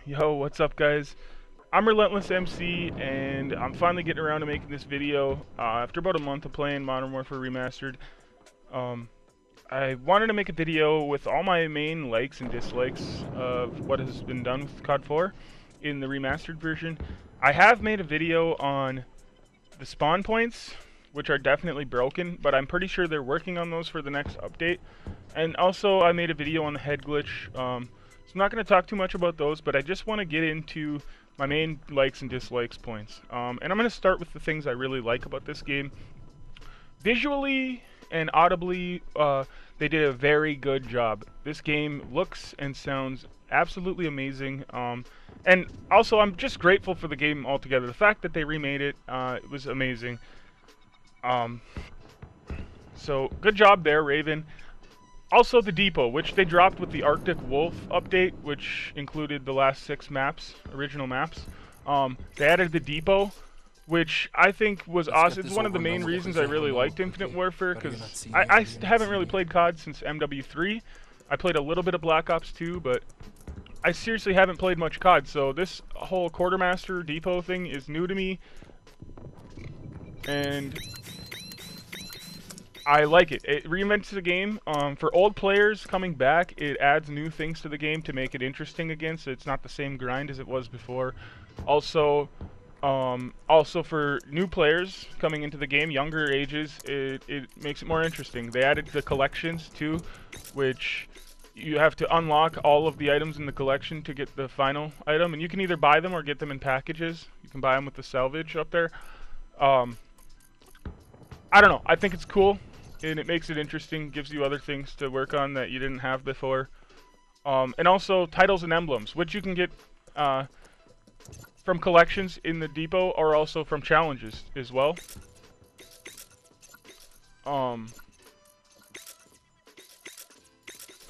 Yo, what's up guys? I'm relentlessMC and I'm finally getting around to making this video after about a month of playing Modern Warfare Remastered. I wanted to make a video with all my main likes and dislikes of what has been done with COD 4 in the remastered version. I have made a video on the spawn points, which are definitely broken, but I'm pretty sure they're working on those for the next update. And also I made a video on the head glitch. So I'm not going to talk too much about those, but I just want to get into my main likes and dislikes points. And I'm going to start with the things I really like about this game. Visually and audibly, they did a very good job. This game looks and sounds absolutely amazing. And also, I'm just grateful for the game altogether. The fact that they remade it, it was amazing. So, good job there, Raven. Also the depot, which they dropped with the Arctic Wolf update, which included the last 6 maps, original maps. They added the depot, which I think was awesome. It's one of the main reasons I really liked Infinite Warfare, because I haven't really played COD since MW3. I played a little bit of Black Ops 2, but I seriously haven't played much COD, so this whole Quartermaster depot thing is new to me. And I like it. It reinvents the game. For old players coming back, it adds new things to the game to make it interesting again, so it's not the same grind as it was before. Also for new players coming into the game, younger ages, it makes it more interesting. They added the collections too, which you have to unlock all of the items in the collection to get the final item, and you can either buy them or get them in packages. You can buy them with the salvage up there. I don't know. I think it's cool. And it makes it interesting, gives you other things to work on that you didn't have before. And also titles and emblems, which you can get from collections in the depot or also from challenges as well.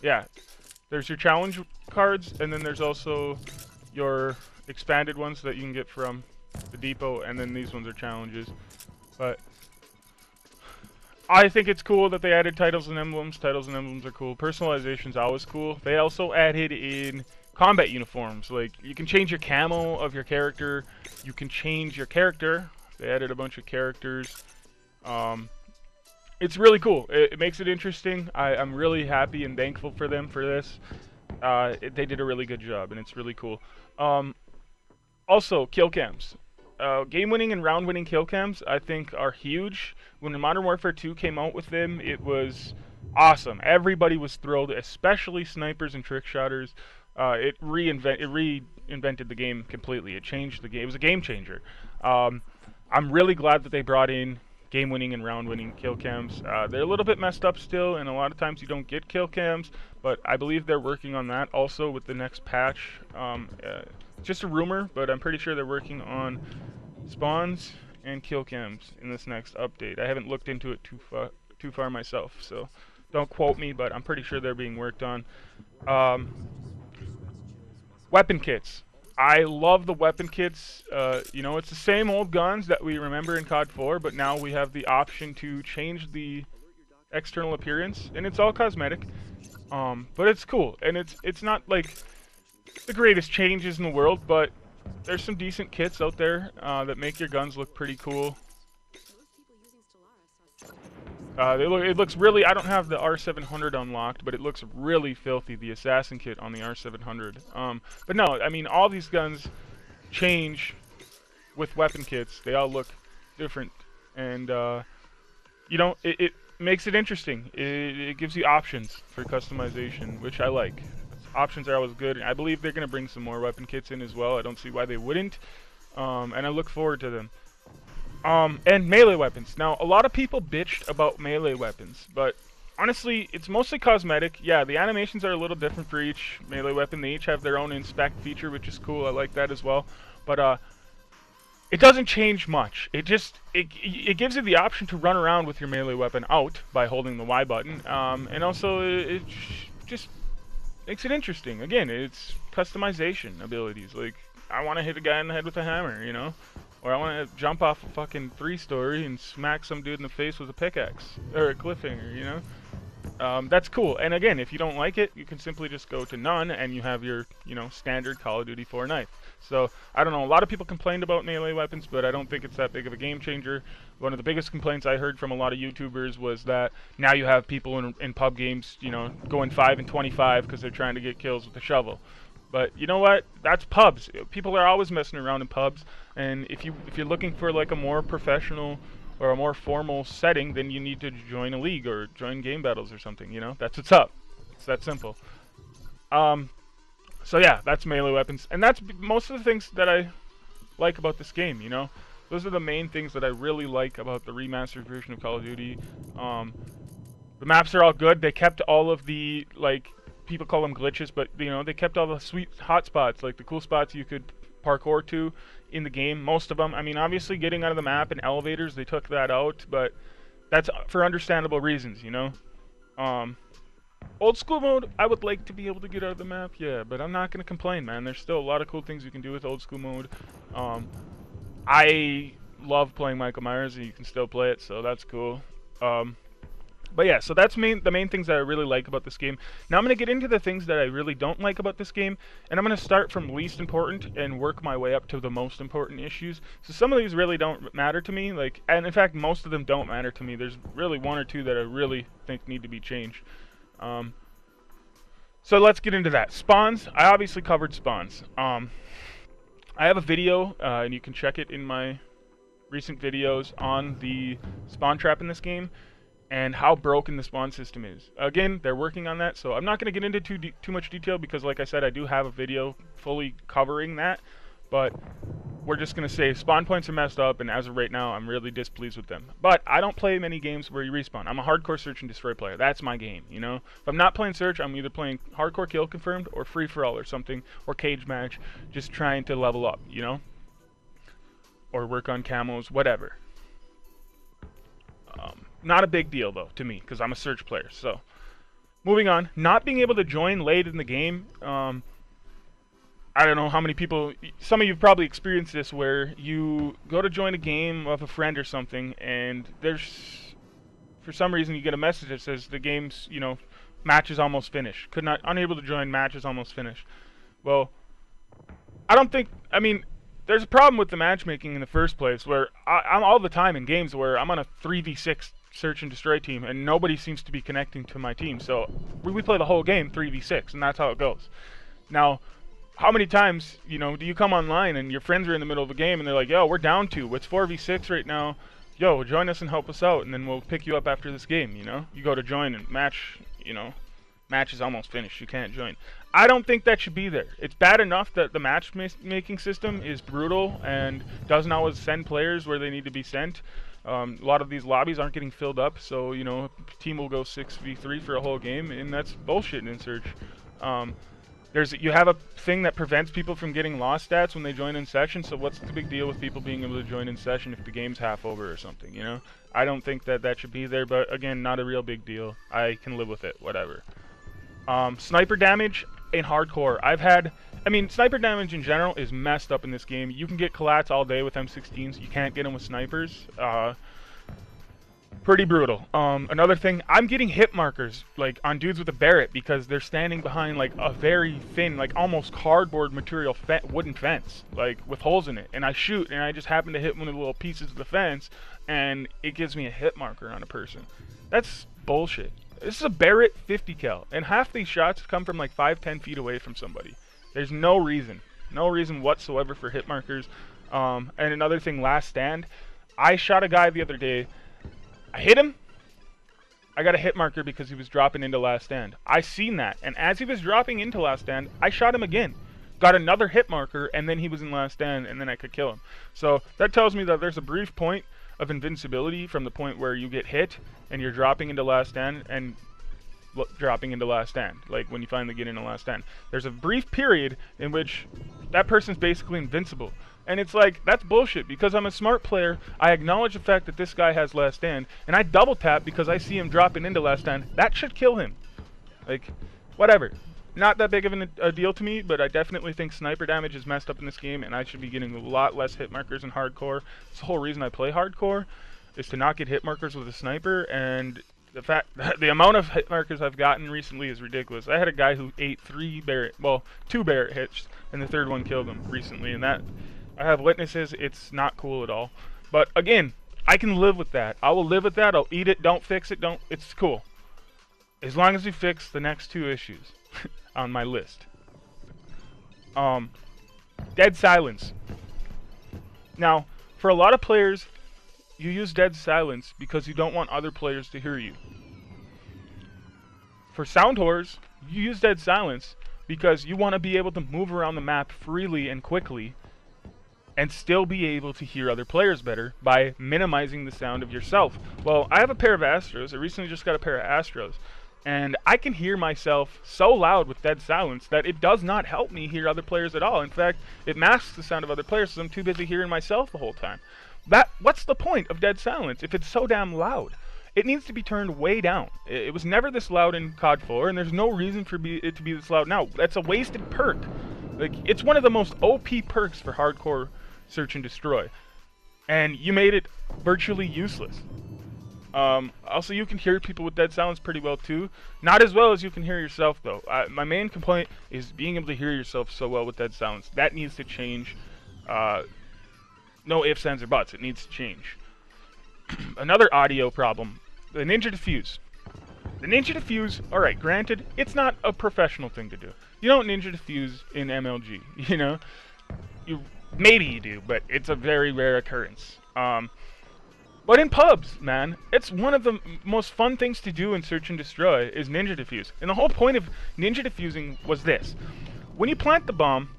Yeah, there's your challenge cards, and then there's also your expanded ones that you can get from the depot, and then these ones are challenges. But I think it's cool that they added titles and emblems. Titles and emblems are cool. Personalization's always cool. They also added in combat uniforms. Like, you can change your camo of your character. You can change your character. They added a bunch of characters. It's really cool. It makes it interesting. I'm really happy and thankful for them for this. They did a really good job, and it's really cool. Also, kill cams. Game-winning and round-winning kill cams, I think, are huge. When Modern Warfare 2 came out with them, it was awesome. Everybody was thrilled, especially snipers and trick shotters. It reinvented the game completely. It changed the game. It was a game changer. I'm really glad that they brought in game-winning and round-winning kill cams. They're a little bit messed up still, and a lot of times you don't get kill cams, but I believe they're working on that also with the next patch. Just a rumor, but I'm pretty sure they're working on spawns and kill cams in this next update. I haven't looked into it too far myself, so don't quote me, but I'm pretty sure they're being worked on. Weapon kits. I love the weapon kits. You know, it's the same old guns that we remember in COD 4, but now we have the option to change the external appearance, and it's all cosmetic. But it's cool, and it's not like the greatest changes in the world, but there's some decent kits out there that make your guns look pretty cool. It looks really, I don't have the R700 unlocked, but it looks really filthy, the assassin kit on the R700. But no, I mean, all these guns change with weapon kits. They all look different, and you know, it makes it interesting. It gives you options for customization, which I like. Options are always good. I believe they're going to bring some more weapon kits in as well. I don't see why they wouldn't. And I look forward to them. And melee weapons. Now, a lot of people bitched about melee weapons, but honestly, it's mostly cosmetic. Yeah, the animations are a little different for each melee weapon. They each have their own inspect feature, which is cool. I like that as well. But it doesn't change much. It gives you the option to run around with your melee weapon out by holding the Y button. And also, it just makes it interesting. Again, it's customization abilities. Like, I want to hit a guy in the head with a hammer, you know? Or I want to jump off a fucking 3-story and smack some dude in the face with a pickaxe. Or a cliffhanger, you know? That's cool. And again, if you don't like it, you can simply just go to none, and you have your, standard Call of Duty 4 knife. So, I don't know, a lot of people complained about melee weapons, but I don't think it's that big of a game changer. One of the biggest complaints I heard from a lot of YouTubers was that now you have people in pub games, going 5 and 25 because they're trying to get kills with a shovel. But you know what? That's pubs. People are always messing around in pubs, and if you're looking for like a more professional or a more formal setting, then you need to join a league or join game battles or something. That's what's up. It's that simple. So yeah, that's melee weapons, and that's most of the things that I like about this game. Those are the main things that I really like about the remastered version of Call of Duty. The maps are all good. They kept all of the, like, people call them glitches, but they kept all the sweet hot spots, like the cool spots you could parkour to in the game. Most of them, I mean, obviously getting out of the map and elevators, they took that out, but that's for understandable reasons. Old school mode, I would like to be able to get out of the map, yeah, but I'm not gonna complain, man. There's still a lot of cool things you can do with old school mode. I love playing Michael Myers, and you can still play it, so that's cool. But yeah, so that's the main things that I really like about this game. Now I'm going to get into the things that I really don't like about this game, and I'm going to start from least important and work my way up to the most important issues. So some of these really don't matter to me, and in fact most of them don't matter to me. There's really one or two that I really think need to be changed. So let's get into that. Spawns, I obviously covered spawns. I have a video, and you can check it in my recent videos on the spawn trap in this game, and how broken the spawn system is. Again, they're working on that, so I'm not going to get into too much detail because, like I said, I do have a video fully covering that, but we're just going to say spawn points are messed up, and as of right now, I'm really displeased with them. But I don't play many games where you respawn. I'm a hardcore search and destroy player. That's my game, If I'm not playing search, I'm either playing hardcore kill confirmed or free-for-all or something, or cage match, just trying to level up, Or work on camos, whatever. Not a big deal, though, to me, because I'm a search player. So, moving on. Not being able to join late in the game. I don't know how many people... Some of you have probably experienced this, where you go to join a game of a friend or something, and there's... For some reason, you get a message that says the game's, match is almost finished. Unable to join, match is almost finished. Well, I don't think... I mean... There's a problem with the matchmaking in the first place, where I'm all the time in games where I'm on a 3v6 search and destroy team, and nobody seems to be connecting to my team. So we play the whole game 3v6, and that's how it goes. Now, how many times, do you come online and your friends are in the middle of the game, and they're like, yo, we're down 2, it's 4v6 right now, yo, join us and help us out, and then we'll pick you up after this game, You go to join and match, match is almost finished, you can't join. I don't think that should be there. It's bad enough that the matchmaking system is brutal and doesn't always send players where they need to be sent. A lot of these lobbies aren't getting filled up, so a team will go 6v3 for a whole game, and that's bullshit in search. You have a thing that prevents people from getting lost stats when they join in session, so what's the big deal with people being able to join in session if the game's half over or something, I don't think that should be there, but again, not a real big deal. I can live with it, whatever. Sniper damage in hardcore. Sniper damage in general is messed up in this game. You can get collats all day with M16s. You can't get them with snipers. Pretty brutal. Another thing, I'm getting hit markers, on dudes with a Barrett because they're standing behind, a very thin, almost cardboard material wooden fence, with holes in it. And I shoot, and I just happen to hit one of the little pieces of the fence, and it gives me a hit marker on a person. That's bullshit. This is a Barrett 50 cal, and half these shots come from 5-10 feet away from somebody. There's no reason whatsoever for hit markers. And another thing, last stand. I shot a guy the other day. I hit him. I got a hit marker because he was dropping into last stand. I seen that, and as he was dropping into last stand, I shot him again. Got another hit marker, and then he was in last stand, and then I could kill him. So that tells me that there's a brief point of invincibility from the point where you get hit and you're dropping into last stand and dropping into last stand, when you finally get into last stand. There's a brief period in which that person's basically invincible. And it's that's bullshit, because I'm a smart player. I acknowledge the fact that this guy has last stand, and I double tap because I see him dropping into last stand. That should kill him. Whatever. Not that big of a deal to me, but I definitely think sniper damage is messed up in this game, and I should be getting a lot less hit markers in hardcore. It's the whole reason I play hardcore, is to not get hit markers with a sniper, and the amount of hit markers I've gotten recently is ridiculous. I had a guy who ate 2 Barrett hits, and the 3rd one killed him recently, and that, I have witnesses. It's not cool at all. But again, I can live with that. I will live with that. I'll eat it. Don't fix it. It's cool. As long as we fix the next 2 issues on my list. Dead silence. Now, for a lot of players, you use dead silence because you don't want other players to hear you. For sound whores, you use dead silence because you want to be able to move around the map freely and quickly and still be able to hear other players better by minimizing the sound of yourself. Well, I have a pair of Astros. I recently just got a pair of Astros. And I can hear myself so loud with dead silence that it does not help me hear other players at all. In fact, it masks the sound of other players because I'm too busy hearing myself the whole time. What's the point of dead silence if it's so damn loud? It needs to be turned way down. It was never this loud in COD 4, and there's no reason for it to be this loud now. That's a wasted perk. Like, it's one of the most OP perks for hardcore search and destroy. And you made it virtually useless. Also, you can hear people with dead silence pretty well too. Not as well as you can hear yourself though. My main complaint is being able to hear yourself so well with dead silence. That needs to change. No ifs, ands, or buts. It needs to change. Another audio problem. The Ninja Diffuse. The Ninja Diffuse, alright, granted, it's not a professional thing to do. You don't Ninja Diffuse in MLG, you know? Maybe you do, but it's a very rare occurrence. But in pubs, man, it's one of the most fun things to do in Search and Destroy is Ninja Diffuse. And the whole point of Ninja Diffusing was this. When you plant the bomb,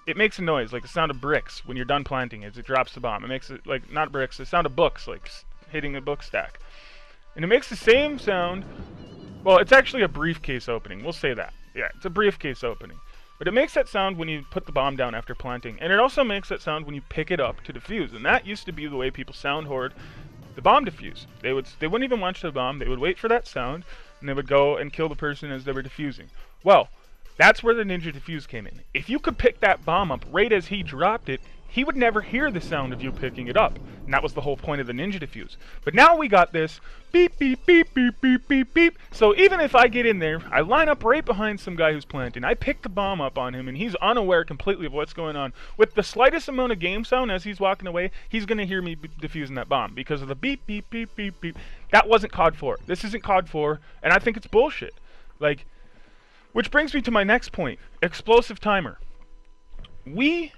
it makes a noise, like the sound of bricks when you're done planting it. It drops the bomb. It makes it, like, not bricks, the sound of books, like hitting a book stack. And it makes the same sound, well, it's actually a briefcase opening. We'll say that. Yeah, it's a briefcase opening. But it makes that sound when you put the bomb down after planting, and it also makes that sound when you pick it up to defuse. And that used to be the way people sound hoard the bomb defuse. They wouldn't even launch the bomb. They would wait for that sound, and they would go and kill the person as they were defusing. Well, that's where the Ninja Diffuse came in. If you could pick that bomb up right as he dropped it, he would never hear the sound of you picking it up. And that was the whole point of the Ninja Diffuse. But now we got this beep, beep, beep, beep, beep, beep, beep. So even if I get in there, I line up right behind some guy who's planting, I pick the bomb up on him, and he's unaware completely of what's going on. With the slightest amount of game sound as he's walking away, he's going to hear me defusing that bomb because of the beep, beep, beep, beep, beep. That wasn't COD 4. This isn't COD 4, and I think it's bullshit. Like, which brings me to my next point. Explosive timer. We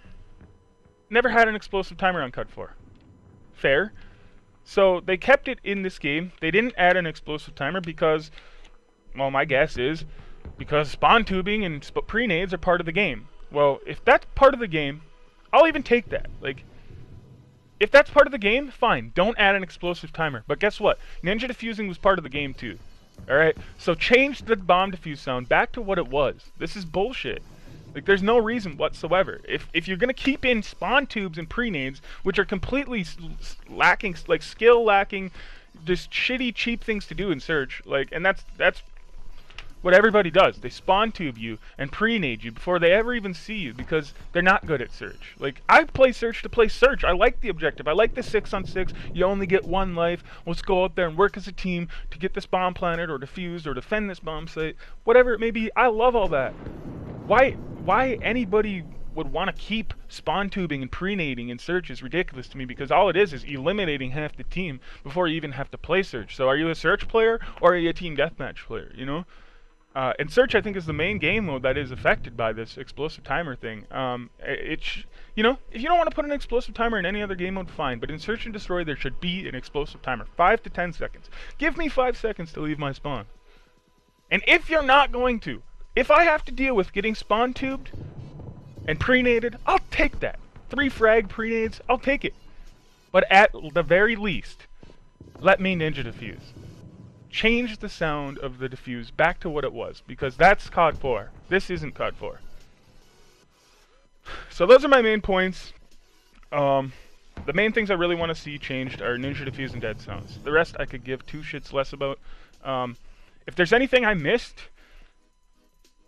never had an explosive timer on COD 4. Fair. So they kept it in this game. They didn't add an explosive timer because, well, my guess is because spawn tubing and pre-nades are part of the game. Well, if that's part of the game, I'll even take that. Like, if that's part of the game, fine. Don't add an explosive timer. But guess what? Ninja Diffusing was part of the game too. Alright? So change the bomb defuse sound back to what it was. This is bullshit. Like, there's no reason whatsoever. If you're gonna keep in spawn tubes and pre-nades, which are completely lacking, like skill lacking, just shitty, cheap things to do in Search, like, and that's what everybody does. They spawn tube you and pre-nade you before they ever even see you because they're not good at Search. Like, I play Search to play Search. I like the objective. I like the 6-on-6. You only get one life. Let's go out there and work as a team to get this bomb planted or defused or defend this bomb site. Whatever it may be, I love all that. Why anybody would want to keep spawn tubing and pre-nading in Search is ridiculous to me because all it is eliminating half the team before you even have to play Search. So are you a Search player or are you a team deathmatch player, you know? And Search, I think, is the main game mode that is affected by this explosive timer thing. You know, if you don't want to put an explosive timer in any other game mode, fine. But in Search and Destroy, there should be an explosive timer. 5 to 10 seconds. Give me 5 seconds to leave my spawn. And if you're not going to, if I have to deal with getting spawn tubed and pre-naded, I'll take that. 3 frag pre-nades, I'll take it. But at the very least, let me Ninja Diffuse. Change the sound of the diffuse back to what it was, because that's COD 4. This isn't COD 4. So those are my main points. The main things I really want to see changed are Ninja Diffuse and dead sounds. The rest I could give 2 shits less about. If there's anything I missed,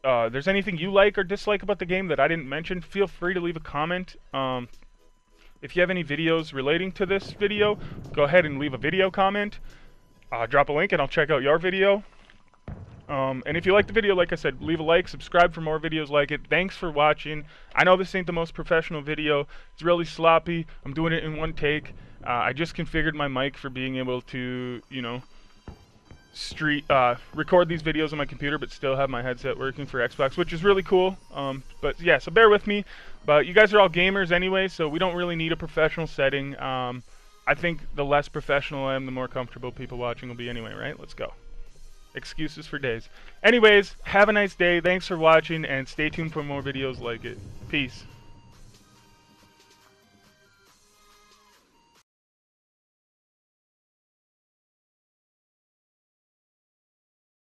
there's anything you like or dislike about the game that I didn't mention, feel free to leave a comment. If you have any videos relating to this video, go ahead and leave a video comment. drop a link and I'll check out your video. And if you like the video, like I said, leave a like, subscribe for more videos like it. Thanks for watching. I know this ain't the most professional video. It's really sloppy. I'm doing it in one take. I just configured my mic for being able to, you know, record these videos on my computer, but still have my headset working for Xbox, which is really cool. But yeah, so bear with me. But you guys are all gamers anyway, so we don't really need a professional setting. I think the less professional I am, the more comfortable people watching will be anyway, right? Let's go. Excuses for days. Anyways, have a nice day. Thanks for watching, and stay tuned for more videos like it. Peace.